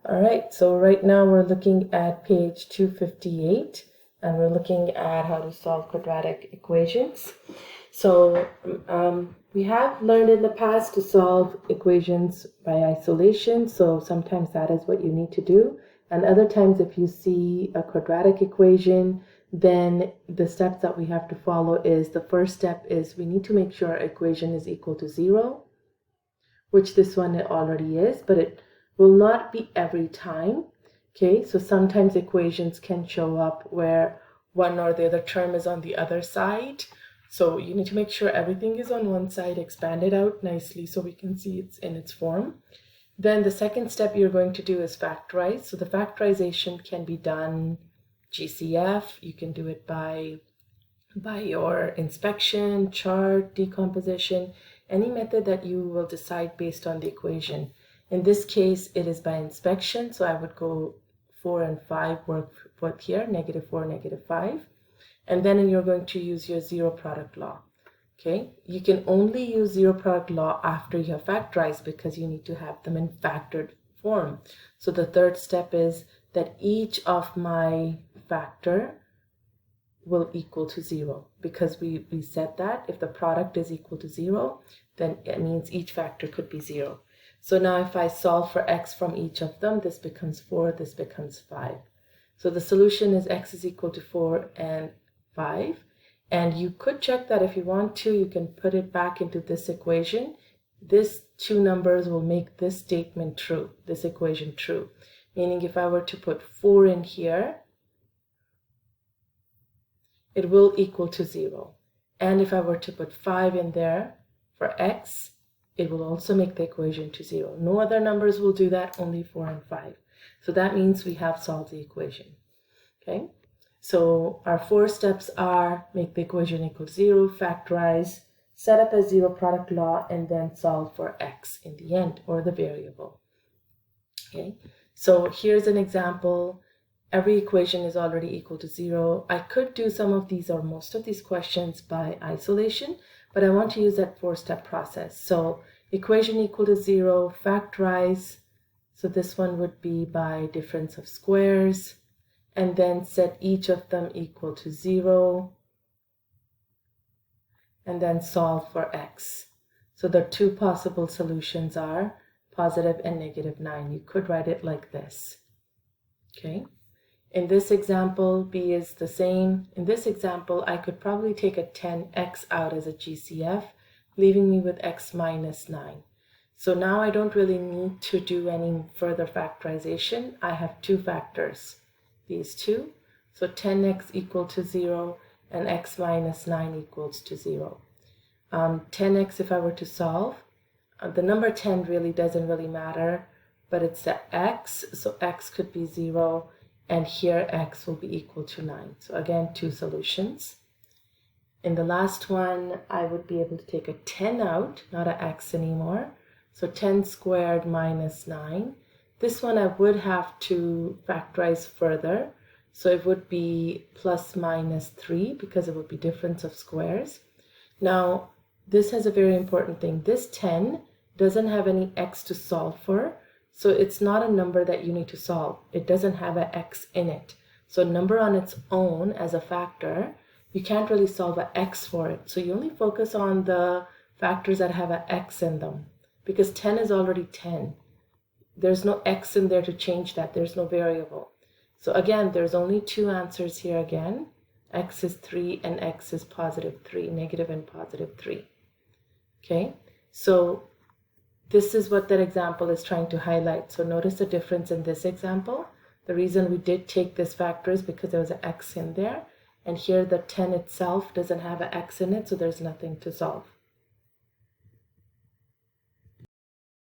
All right, so right now we're looking at page 258, and we're looking at how to solve quadratic equations. So we have learned in the past to solve equations by isolation, so sometimes that is what you need to do. And other times if you see a quadratic equation, then the steps that we have to follow is, the first step is we need to make sure our equation is equal to 0, which this one it already is, but it will not be every time. Okay, so sometimes equations can show up where one or the other term is on the other side. So you need to make sure everything is on one side, expand it out nicely so we can see it's in its form. Then the second step you're going to do is factorize. So the factorization can be done GCF. You can do it by your inspection, chart, decomposition, any method that you will decide based on the equation. In this case, it is by inspection, so I would go 4 and 5 work here, -4, -5. And then you're going to use your zero product law. Okay, you can only use zero product law after you have factorized because you need to have them in factored form. So the third step is that each of my factor will equal to 0, because we said that if the product is equal to 0, then it means each factor could be 0. So now if I solve for x from each of them, this becomes 4, this becomes 5. So the solution is x is equal to 4 and 5. And you could check that if you want to. You can put it back into this equation. This two numbers will make this statement true, this equation true. Meaning if I were to put 4 in here, it will equal to 0. And if I were to put 5 in there for x, it will also make the equation to 0. No other numbers will do that, only 4 and 5. So that means we have solved the equation. Okay, so our 4 steps are: make the equation equal to 0, factorize, set up a zero product law, and then solve for x in the end, or the variable. Okay, so here's an example. Every equation is already equal to 0. I could do some of these or most of these questions by isolation, but I want to use that 4-step process. So equation equal to 0, factorize. So this one would be by difference of squares, and then set each of them equal to 0, and then solve for x. So the two possible solutions are positive and -9. You could write it like this. Okay. In this example, b is the same. In this example, I could probably take a 10x out as a GCF, leaving me with x minus 9. So now I don't really need to do any further factorization. I have two factors, these two. So 10x equal to 0 and x minus 9 equals to 0. 10x, if I were to solve, the number 10 really doesn't really matter, but it's the x, so x could be 0. And here x will be equal to 9. So again, two solutions. In the last one, I would be able to take a 10 out, not an x anymore. So 10 squared minus 9. This one I would have to factorize further. So it would be plus minus 3 because it would be difference of squares. Now, this has a very important thing. This 10 doesn't have any x to solve for. So it's not a number that you need to solve. It doesn't have an x in it. So a number on its own as a factor, you can't really solve an x for it. So you only focus on the factors that have an x in them, because 10 is already 10. There's no x in there to change that. There's no variable. So again, there's only two answers here again. X is 3 and x is +3, negative and +3. Okay, so this is what that example is trying to highlight. So notice the difference in this example. The reason we did take this factor is because there was an x in there. And here the 10 itself doesn't have an x in it, so there's nothing to solve.